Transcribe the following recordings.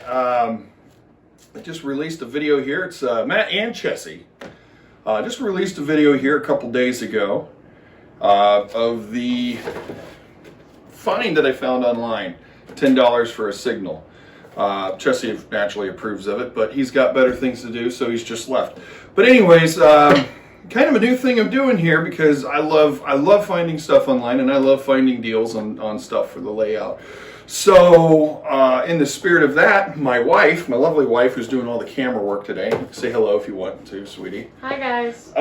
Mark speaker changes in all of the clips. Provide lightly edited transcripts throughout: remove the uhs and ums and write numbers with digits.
Speaker 1: I just released a video here. It's Matt and Chessie. Just released a video here a couple days ago of the find that I found online. $10 for a signal. Chessie naturally approves of it, but he's got better things to do, so he's just left. But anyways, kind of a new thing I'm doing here because I love finding stuff online, and I love finding deals on stuff for the layout. So in the spirit of that, my lovely wife, who's doing all the camera work today, say hello if you want to, sweetie.
Speaker 2: Hi guys.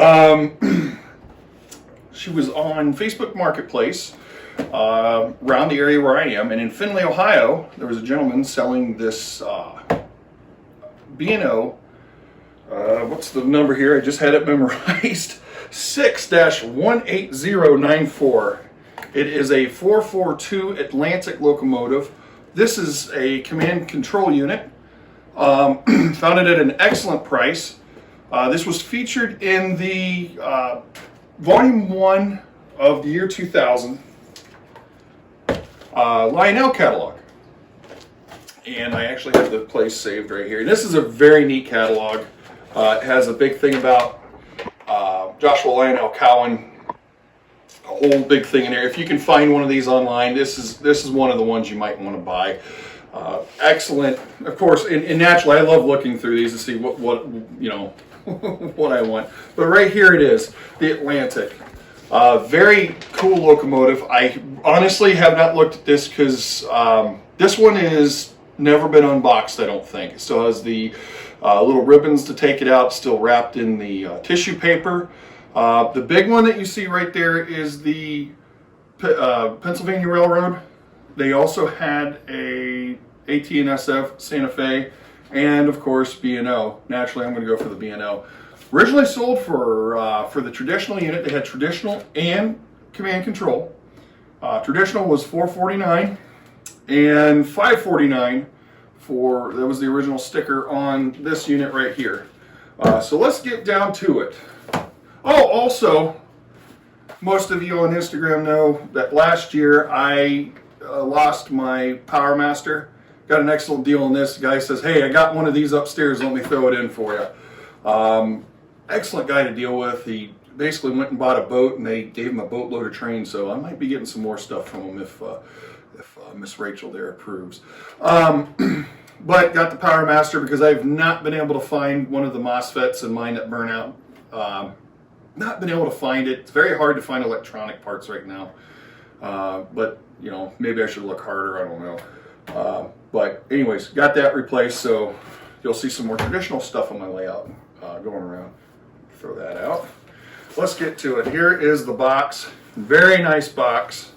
Speaker 1: She was on Facebook Marketplace around the area where I am, and in Findlay, Ohio, there was a gentleman selling this B&O. What's the number here? I just had it memorized. 6-18094. It is a 442 Atlantic locomotive. This is a command control unit. Found it at an excellent price. This was featured in the Volume 1 of the year 2000 Lionel catalog. And I actually have the place saved right here. And this is a very neat catalog. It has a big thing about Joshua Lionel Cowan, a whole big thing in there. If you can find one of these online, this is one of the ones you might want to buy. Excellent, of course. And naturally, I love looking through these to see what you know what I want. But right here it is, the Atlantic. Very cool locomotive. I honestly have not looked at this because this one is never been unboxed. I don't think it still has the little ribbons to take it out, still wrapped in the tissue paper. The big one that you see right there is the Pennsylvania Railroad. They also had a AT&SF Santa Fe, and of course B&O. Naturally, I'm going to go for the B&O. Originally sold for the traditional unit. They had traditional and command control. Traditional was $449 and $549 for, that was the original sticker on this unit right here. So let's get down to it. Oh, also, most of you on Instagram know that last year I lost my Power Master. Got an excellent deal on this. The guy says, hey, I got one of these upstairs, let me throw it in for you. Excellent guy to deal with. He basically went and bought a boat, and they gave him a boatload of trains, so I might be getting some more stuff from him if Miss Rachel there approves. But got the Power Master because I've not been able to find one of the MOSFETs in mine that burn out. Not been able to find it. It's very hard to find electronic parts right now. But, you know, maybe I should look harder. I don't know. But anyways, got that replaced, so you'll see some more traditional stuff on my layout going around. Throw that out. Let's get to it. Here is the box. Very nice box.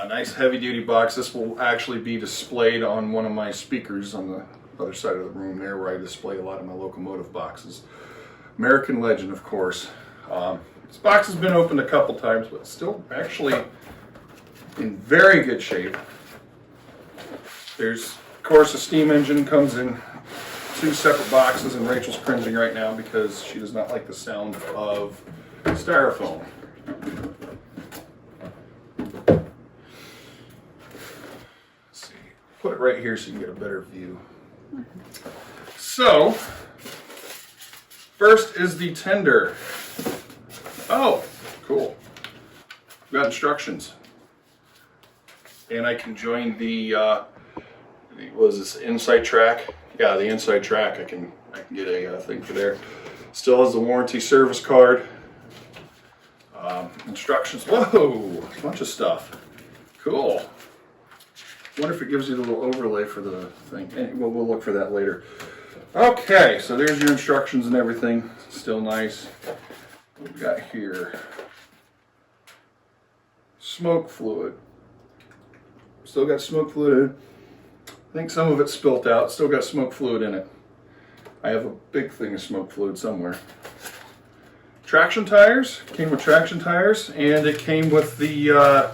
Speaker 1: Nice heavy-duty box. This will actually be displayed on one of my speakers on the other side of the room there, where I display a lot of my locomotive boxes. American Legend, of course. This box has been opened a couple times, but still actually in very good shape. There's, of course, a steam engine. Comes in 2 separate boxes, and Rachel's cringing right now because she does not like the sound of styrofoam. Let's see. Put it right here so you can get a better view. So, first is the tender. Oh, cool. We've got instructions. And I can join the, was this inside track? Yeah, the inside track. I can get a thing for there. Still has the warranty service card. Instructions. Whoa, a bunch of stuff. Cool. Wonder if it gives you the little overlay for the thing. We'll look for that later. Okay, so there's your instructions and everything. Still nice. What we got here? Smoke fluid. Still got smoke fluid in it. I think some of it spilt out. Still got smoke fluid in it. I have a big thing of smoke fluid somewhere. Traction tires. Came with traction tires, and it came with the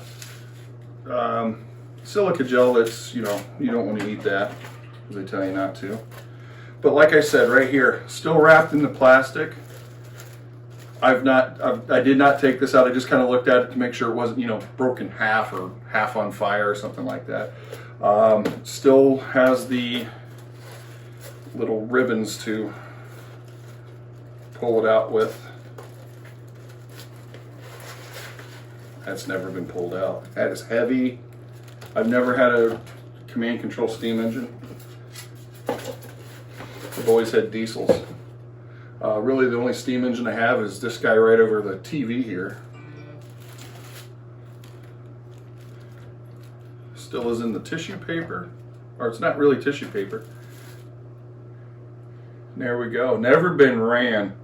Speaker 1: silica gel. That's, you know, you don't want to eat that because they tell you not to. But like I said, right here, still wrapped in the plastic. I did not take this out. I just kind of looked at it to make sure it wasn't, you know, broken half or half on fire or something like that. Still has the little ribbons to pull it out with. That's never been pulled out. That is heavy. I've never had a command control steam engine. I've always had diesels. Really the only steam engine I have is this guy right over the TV here. Still is in the tissue paper, or it's not really tissue paper. There we go. Never been ran.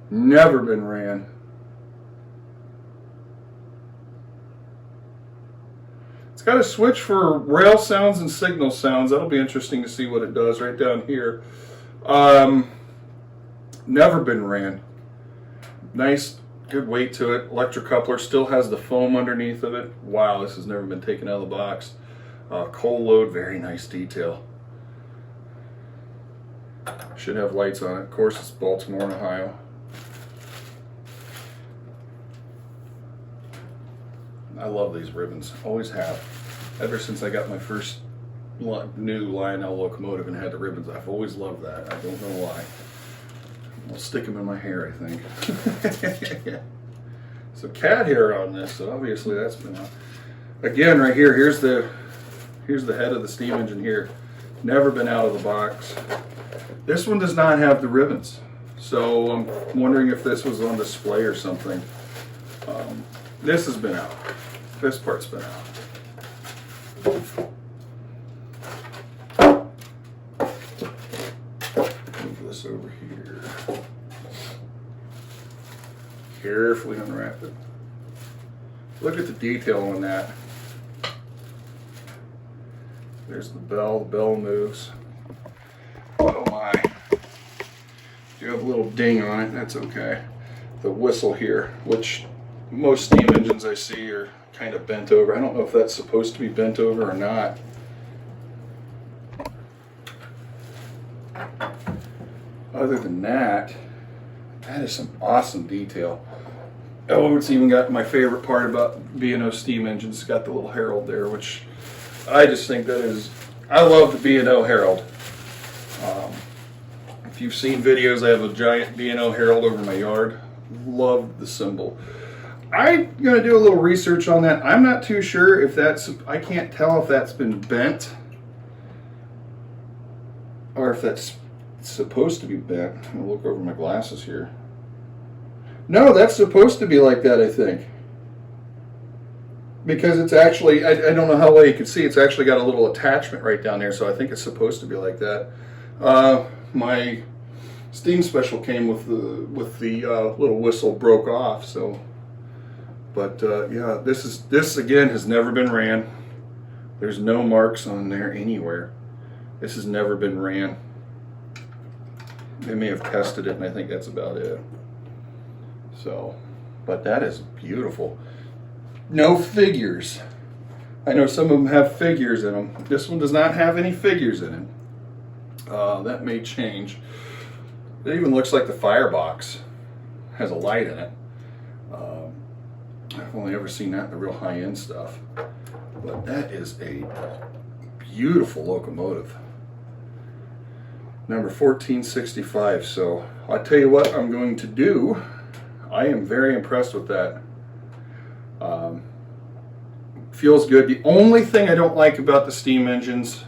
Speaker 1: Never been ran. It's got a switch for rail sounds and signal sounds. That'll be interesting to see what it does right down here. Never been ran. Nice, good weight to it. Electric coupler, still has the foam underneath of it. Wow, this has never been taken out of the box. Coal load, very nice detail. Should have lights on it. Of course, it's Baltimore and Ohio. I love these ribbons. Always have. Ever since I got my first new Lionel Locomotive and had the ribbons, I've always loved that. I don't know why. I'll stick them in my hair, I think. So cat hair on this, so obviously that's been on. Again, right here, here's the head of the steam engine here. Never been out of the box. This one does not have the ribbons, so I'm wondering if this was on display or something. This has been out. This part's been out. Move this over here. Carefully unwrap it. Look at the detail on that. There's the bell. The bell moves. Oh my. You have a little ding on it. That's okay. The whistle here, which most steam engines I see are kind of bent over. I don't know if that's supposed to be bent over or not. Other than that, that is some awesome detail. Oh, it's even got my favorite part about B&O steam engines. It's got the little herald there, which I just think that is, I love the B&O herald. If you've seen videos, I have a giant B&O herald over my yard. Love the symbol. I'm going to do a little research on that. I'm not too sure if that's, I can't tell if that's been bent or if that's supposed to be bent. I'm going to look over my glasses here. No, that's supposed to be like that, I think. Because it's actually, I don't know how well you can see, it's actually got a little attachment right down there, so I think it's supposed to be like that. My steam special came with the little whistle broke off, so. But yeah, this again has never been ran. There's no marks on there anywhere. This has never been ran. They may have tested it, and I think that's about it. So, but that is beautiful. No figures. I know some of them have figures in them. This one does not have any figures in it. That may change. It even looks like the firebox has a light in it. I've only ever seen that in the real high-end stuff. But that is a beautiful locomotive. Number 1465. So I'll tell you what I'm going to do. I am very impressed with that. Feels good. The only thing I don't like about the steam engines,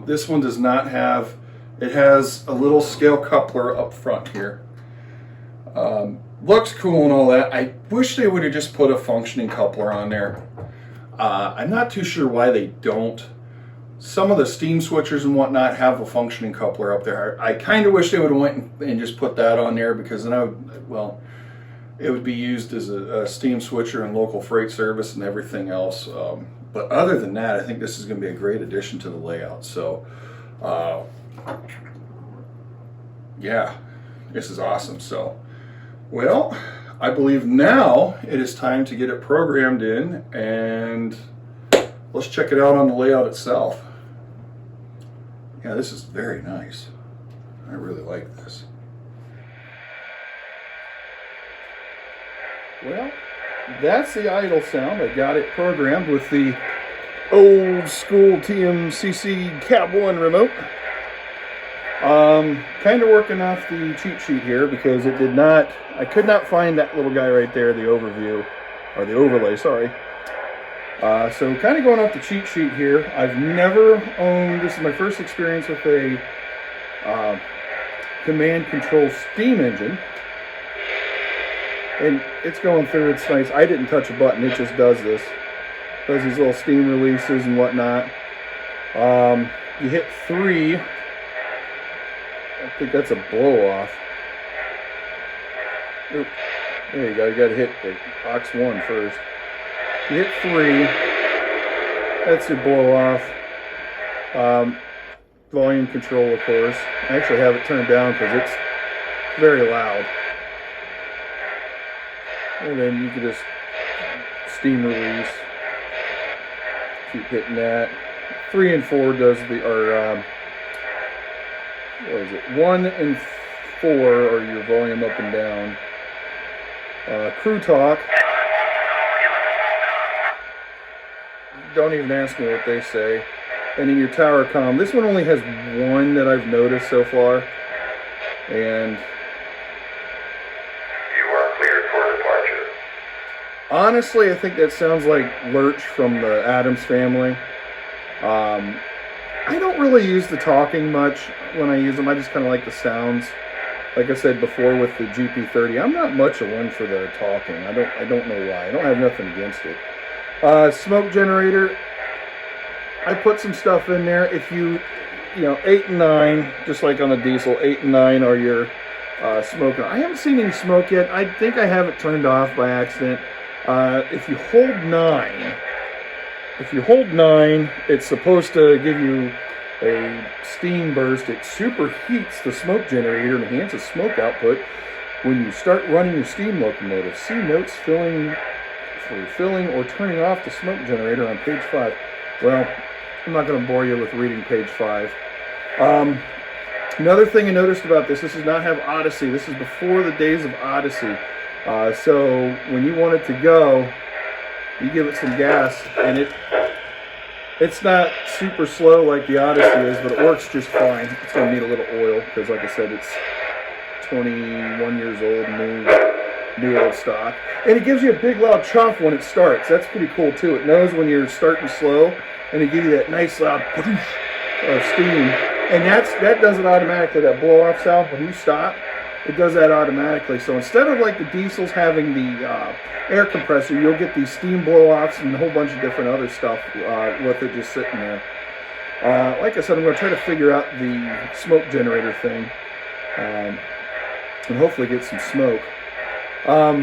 Speaker 1: this one does not have, it has a little scale coupler up front here. Looks cool and all that. I wish they would have just put a functioning coupler on there. I'm not too sure why they don't. Some of the steam switchers and whatnot have a functioning coupler up there. I kind of wish they would have went and just put that on there, because then I would, well, it would be used as a steam switcher in local freight service and everything else. But other than that, I think this is going to be a great addition to the layout. So, yeah, this is awesome. So, well, I believe now it is time to get it programmed in, and let's check it out on the layout itself. Yeah, this is very nice. I really like this. Well, that's the idle sound. I got it programmed with the old school TMCC Cab 1 remote. Kind of working off the cheat sheet here because it did not, I could not find that little guy right there, the overview, or the overlay, sorry. So kind of going off the cheat sheet here. I've never owned, this is my first experience with a command control steam engine. And it's going through, it's nice. I didn't touch a button, it just does this. Does these little steam releases and whatnot. You hit 3. I think that's a blow off. Oop. There you go, you gotta hit the box 1 first. You hit 3, that's your blow off. Volume control, of course. I actually have it turned down because it's very loud. And then you can just steam release. Keep hitting that. 3 and 4 does the, or what is it? 1 and 4 are your volume up and down. Crew talk. Don't even ask me what they say. And in your tower comm, this one only has 1 that I've noticed so far. And
Speaker 2: you are cleared for departure.
Speaker 1: Honestly, I think that sounds like Lurch from the Addams Family. I don't really use the talking much when I use them. I just kind of like the sounds. Like I said before with the GP30, I'm not much of one for the talking. I don't know why. I don't have nothing against it. Smoke generator, I put some stuff in there. If you know, 8 and 9, just like on the diesel, 8 and 9 are your smoke. I haven't seen any smoke yet. I think I have it turned off by accident. If you hold 9, it's supposed to give you a steam burst. It superheats the smoke generator and enhances smoke output when you start running your steam locomotive. See notes for filling or turning off the smoke generator on page 5. Well, I'm not going to bore you with reading page 5. Another thing I noticed about this does not have Odyssey. This is before the days of Odyssey. So when you want it to go, you give it some gas, and it's not super slow like the Odyssey is, but it works just fine. It's going to need a little oil because, like I said, it's 21 years old, new old stock. And it gives you a big loud chuff when it starts. That's pretty cool too. It knows when you're starting slow, and it gives you that nice loud steam. And that does it automatically. That blow off sound when you stop, it does that automatically. So instead of like the diesels having the air compressor, you'll get these steam blow-offs and a whole bunch of different other stuff with it just sitting there. Like I said, I'm going to try to figure out the smoke generator thing and hopefully get some smoke. I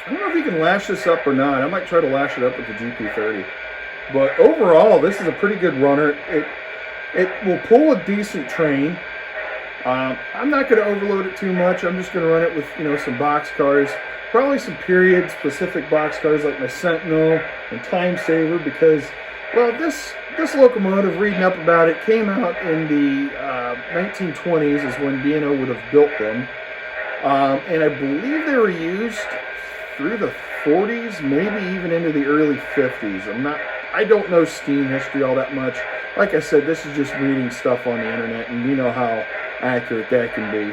Speaker 1: don't know if you can lash this up or not. I might try to lash it up with the GP30. But overall, this is a pretty good runner. It will pull a decent train. I'm not going to overload it too much. I'm just going to run it with, some box cars. Probably some period-specific box cars like my Sentinel and Time Saver because, well, this locomotive, reading up about it, came out in the 1920s is when B&O would have built them. And I believe they were used through the 40s, maybe even into the early 50s. I don't know steam history all that much. Like I said, this is just reading stuff on the internet, and you know how accurate that can be.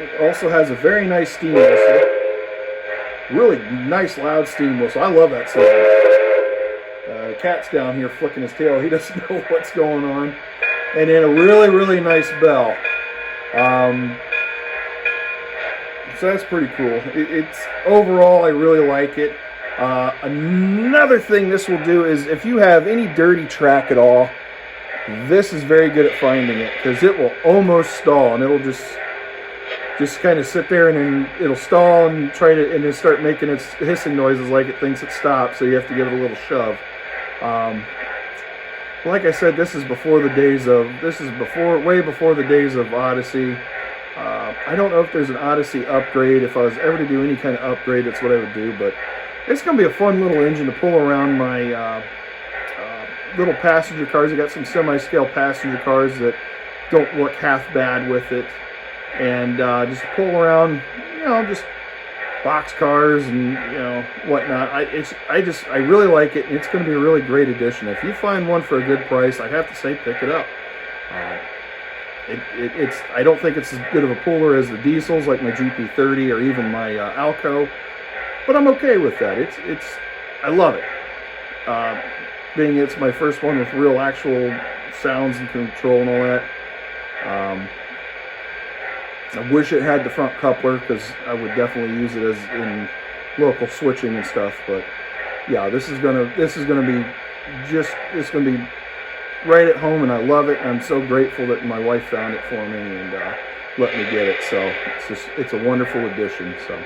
Speaker 1: It also has a very nice steam whistle. Really nice loud steam whistle. I love that sound. The cat's down here flicking his tail. He doesn't know what's going on. And then a really, really nice bell. So that's pretty cool. It's overall, I really like it. Another thing this will do is if you have any dirty track at all, this is very good at finding it because it will almost stall and it'll just kind of sit there and then it'll stall and and then start making its hissing noises like it thinks it stopped, so you have to give it a little shove. Like I said, this is way before the days of Odyssey. I don't know if there's an Odyssey upgrade. If I was ever to do any kind of upgrade, that's what I would do, but it's going to be a fun little engine to pull around my little passenger cars. I got some semi-scale passenger cars that don't look half bad with it, and just pull around, just box cars and whatnot. I really like it, and it's going to be a really great addition. If you find one for a good price, I have to say pick it up. I don't think it's as good of a puller as the diesels like my GP30 or even my Alco, but I'm okay with that. I love it. Being it's my first one with real actual sounds and control and all that. I wish it had the front coupler because I would definitely use it as in local switching and stuff. But yeah, this is gonna be right at home, and I love it. I'm so grateful that my wife found it for me and let me get it. So it's a wonderful addition. So.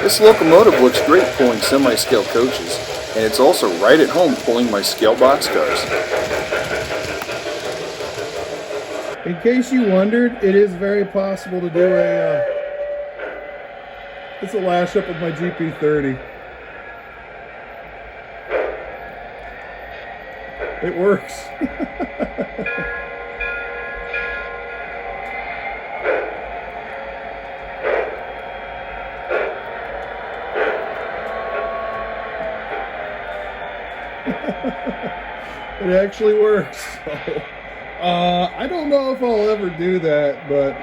Speaker 1: This locomotive looks great pulling semi-scale coaches, and it's also right at home pulling my scale boxcars. In case you wondered, it is very possible to do it's a lash-up of my GP30. It works. It actually works. So, I don't know if I'll ever do that, but